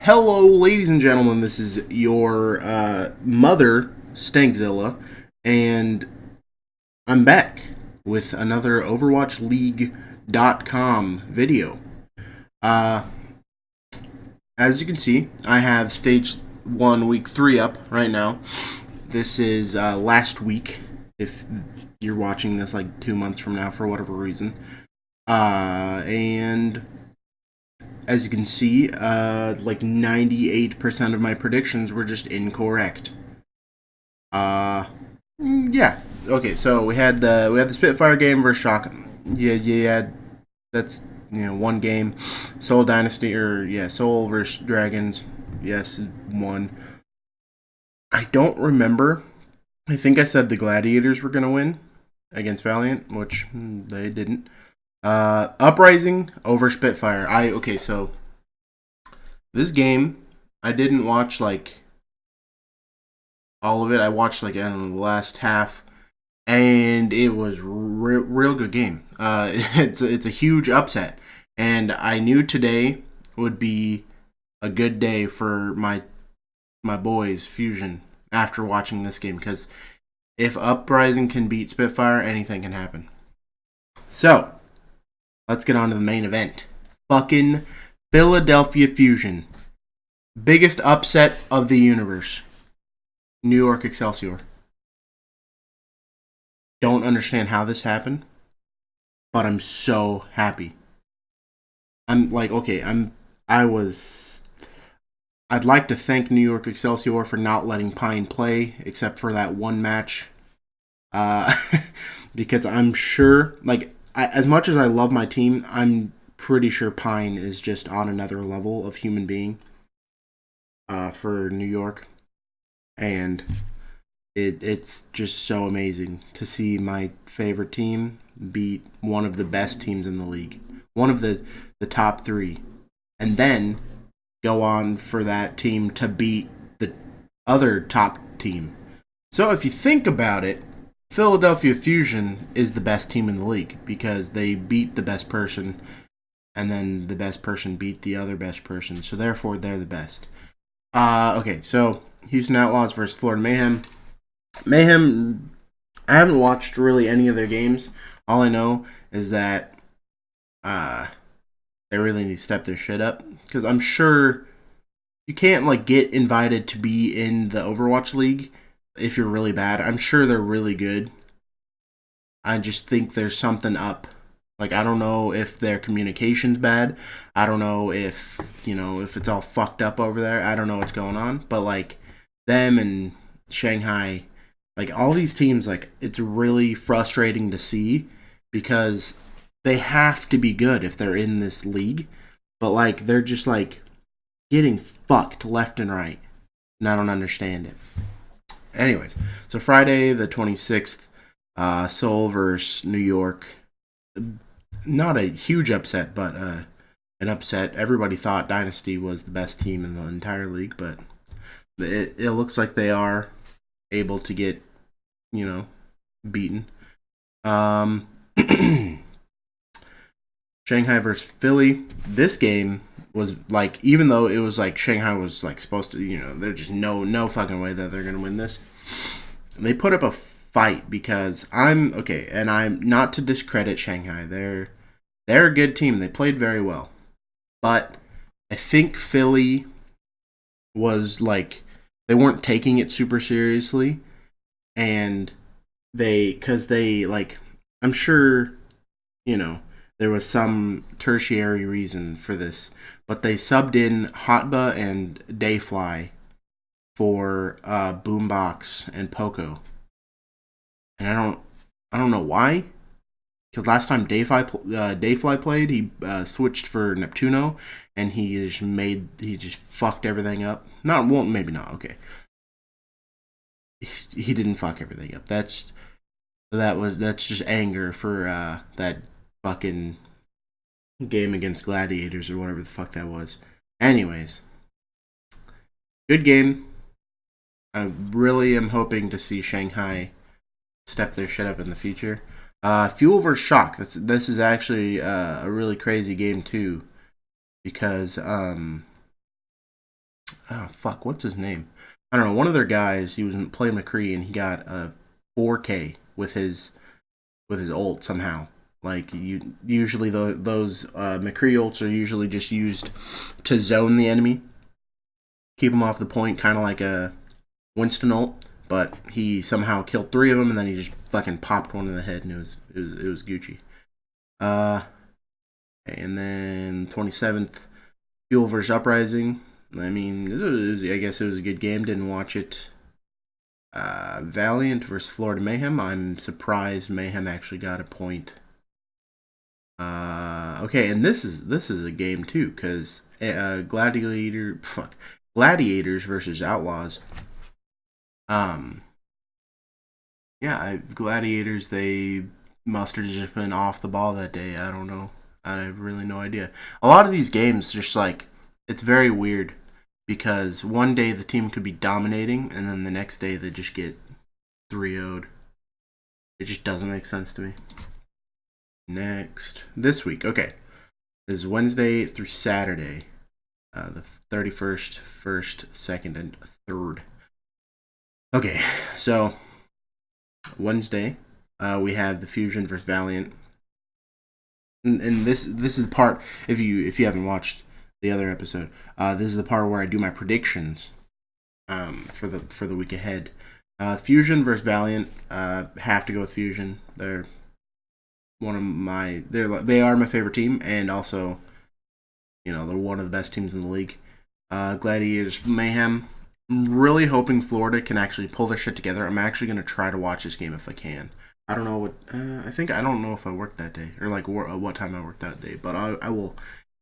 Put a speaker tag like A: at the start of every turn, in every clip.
A: Hello, ladies and gentlemen. This is your mother, Stankzilla, and I'm back with another OverwatchLeague.com video. Uh, as you can see, I have Stage 1, Week 3 up right now. This is last week, if you're watching this like 2 months from now for whatever reason. And as you can see, like 98% of my predictions were just incorrect. Uh, yeah. Okay, so we had the Spitfire game versus Shock. Yeah. That's one game. Seoul Dynasty Seoul versus Dragons. Yes, one. I don't remember. I think I said the Gladiators were gonna win against Valiant, which they didn't. Uprising over Spitfire. So this game, I didn't watch like all of it. I watched like I don't know the last half, and it was real good game. It's a huge upset, and I knew today would be a good day for my boys Fusion after watching this game because if Uprising can beat Spitfire, anything can happen. So let's get on to the main event. Fucking Philadelphia Fusion. Biggest upset of the universe. New York Excelsior. Don't understand how this happened, but I'm so happy. I'm like, okay, I'd like to thank New York Excelsior for not letting Pine play, except for that one match. Uh, because I'm sure, like, as much as I love my team, I'm pretty sure Pine is just on another level of human being for New York. And it's just so amazing to see my favorite team beat one of the best teams in the league, one of the top three, and then go on for that team to beat the other top team. So if you think about it, Philadelphia Fusion is the best team in the league because they beat the best person, and then the best person beat the other best person. So therefore, they're the best. Okay, so Houston Outlaws versus Florida Mayhem. Mayhem, I haven't watched really any of their games. All I know is that they really need to step their shit up because I'm sure you can't like get invited to be in the Overwatch League if you're really bad. I'm sure they're really good. I just think there's something up. Like I don't know if their communication's bad. I don't know if if it's all fucked up over there. I don't know what's going on. But like them and Shanghai, like all these teams, like it's really frustrating to see because they have to be good if they're in this league. But like they're just like getting fucked left and right. And I don't understand it. Anyways, so Friday the 26th, Seoul versus New York. Not a huge upset, but an upset. Everybody thought Dynasty was the best team in the entire league, but it looks like they are able to get, beaten. Shanghai versus Philly. This game was like, even though it was like Shanghai was like supposed to, there's just no fucking way that they're gonna win this. They put up a fight because I'm not to discredit Shanghai. They're a good team. They played very well, but I think Philly was like they weren't taking it super seriously, and because they like I'm sure there was some tertiary reason for this, but they subbed in Hotba and Dayfly for Boombox and Poco, and I don't know why. Because last time Dayfly played, he switched for Neptuno, and he just fucked everything up. Maybe not. Okay, he didn't fuck everything up. That's just anger for that fucking game against Gladiators or whatever the fuck that was. Anyways, good game. I really am hoping to see Shanghai step their shit up in the future. Fuel versus Shock. This is actually a really crazy game too, because oh fuck, what's his name? I don't know. One of their guys, he was playing McCree, and he got a 4K with his ult somehow. Like you usually those McCree ults are usually just used to zone the enemy, keep him off the point, kind of like a Winston ult. But he somehow killed 3 of them, and then he just fucking popped one in the head, and it was Gucci. And then 27th, Fuel versus Uprising. I mean, I guess it was a good game. Didn't watch it. Valiant versus Florida Mayhem. I'm surprised Mayhem actually got a point. Okay, and this is a game too, because Gladiators versus Outlaws. Yeah, Gladiators, they must have just been off the ball that day. I don't know. I have really no idea. A lot of these games, just like, it's very weird because one day the team could be dominating, and then the next day they just get 3-0'd. It just doesn't make sense to me. Next, this week, okay. This is Wednesday through Saturday, the 31st, 1st, 2nd, and 3rd. Okay, so Wednesday, we have the Fusion versus Valiant. And this is the part, if you haven't watched the other episode, this is the part where I do my predictions for the week ahead. Fusion versus Valiant, have to go with Fusion. They are my favorite team, and also, they're one of the best teams in the league. Gladiators Mayhem. I'm really hoping Florida can actually pull their shit together. I'm actually going to try to watch this game if I can. I don't know what. I don't know if I worked that day or like what time I worked that day, but I will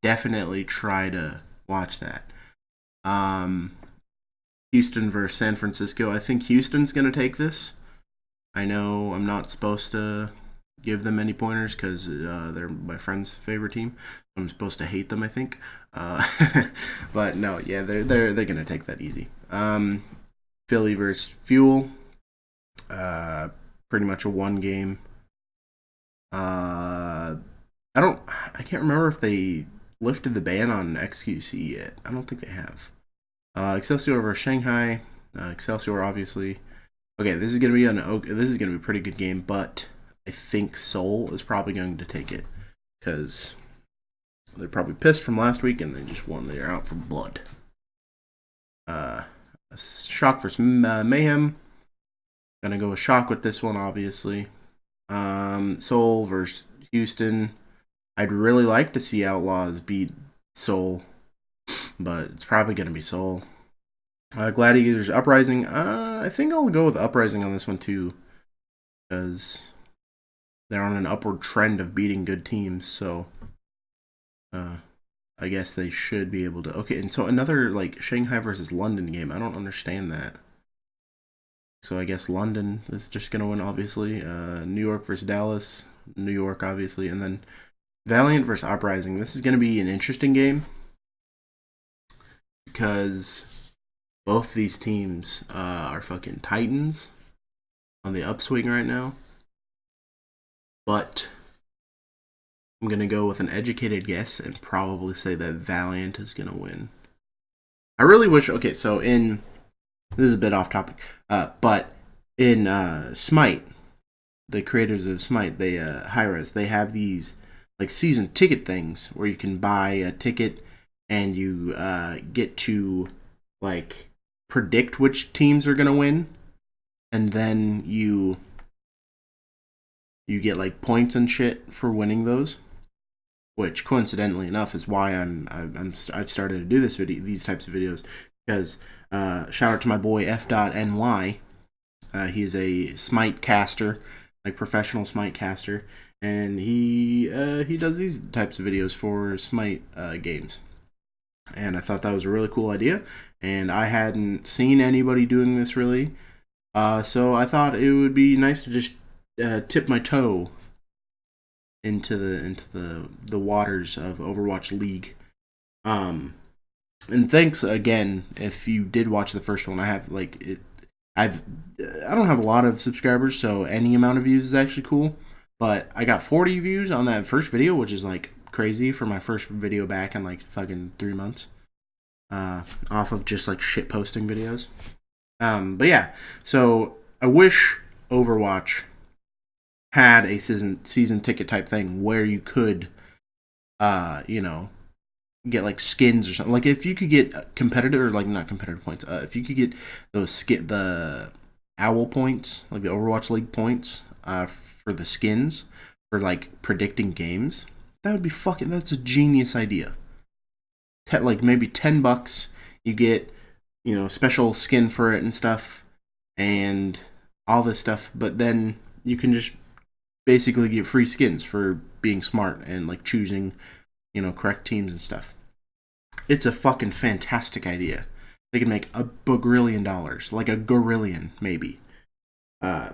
A: definitely try to watch that. Houston versus San Francisco. I think Houston's gonna take this. I know I'm not supposed to give them any pointers because they're my friend's favorite team. I'm supposed to hate them, I think. But no, yeah, they're gonna take that easy. Philly versus Fuel. Pretty much a one game. I can't remember if they lifted the ban on XQC yet. I don't think they have. Excelsior versus Shanghai. Excelsior, obviously. Okay, this is gonna be a pretty good game, but I think Seoul is probably going to take it because they're probably pissed from last week and they just won. They're out for blood. Shock versus Mayhem. Gonna go with Shock with this one, obviously. Seoul versus Houston. I'd really like to see Outlaws beat Seoul, but it's probably gonna be Seoul. Gladiators Uprising. I think I'll go with Uprising on this one too, because they're on an upward trend of beating good teams. So, I guess they should be able to. Okay, and so another like Shanghai versus London game. I don't understand that. So I guess London is just going to win, obviously. New York versus Dallas. New York, obviously. And then Valiant versus Uprising. This is going to be an interesting game because both these teams are fucking titans on the upswing right now. But I'm going to go with an educated guess and probably say that Valiant is going to win. I really wish... Okay, so in... This is a bit off topic, but in Smite, the creators of Smite, they Hi-Rez, they have these like season ticket things where you can buy a ticket and you get to like predict which teams are gonna win, and then you get like points and shit for winning those. Which coincidentally enough is why I've started to do these types of videos, because shout out to my boy F.NY. He is a Smite caster, like professional Smite caster, and he does these types of videos for Smite games. And I thought that was a really cool idea, and I hadn't seen anybody doing this really, so I thought it would be nice to just tip my toe into the waters of Overwatch League. And thanks again if you did watch the first one. I don't have a lot of subscribers, so any amount of views is actually cool. But I got 40 views on that first video, which is like crazy for my first video back in like fucking 3 months. off of just like shit posting videos. But yeah, so I wish Overwatch had a season ticket type thing where you could, you know, get like skins or something. Like if you could get competitive, or like not competitive points, if you could get those the owl points, like the Overwatch League points, for the skins for like predicting games, that would be fucking. That's a genius idea. Like maybe $10, you get, you know, special skin for it and stuff, and all this stuff. But then you can just basically get free skins for being smart and like choosing, you know, correct teams and stuff. It's a fucking fantastic idea. They could make $1 billion, like a gorillion maybe. Uh,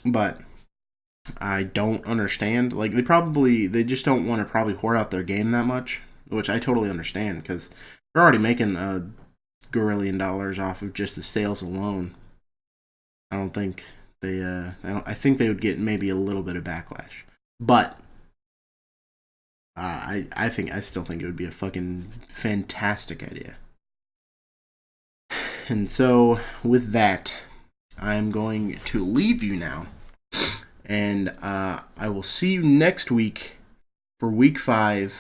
A: but I don't understand. Like they just don't want to probably whore out their game that much, which I totally understand because they're already making $1 gorillion off of just the sales alone. I don't think they. I think they would get maybe a little bit of backlash, but I still think it would be a fucking fantastic idea. And so with that, I'm going to leave you now, and I will see you next week for week 5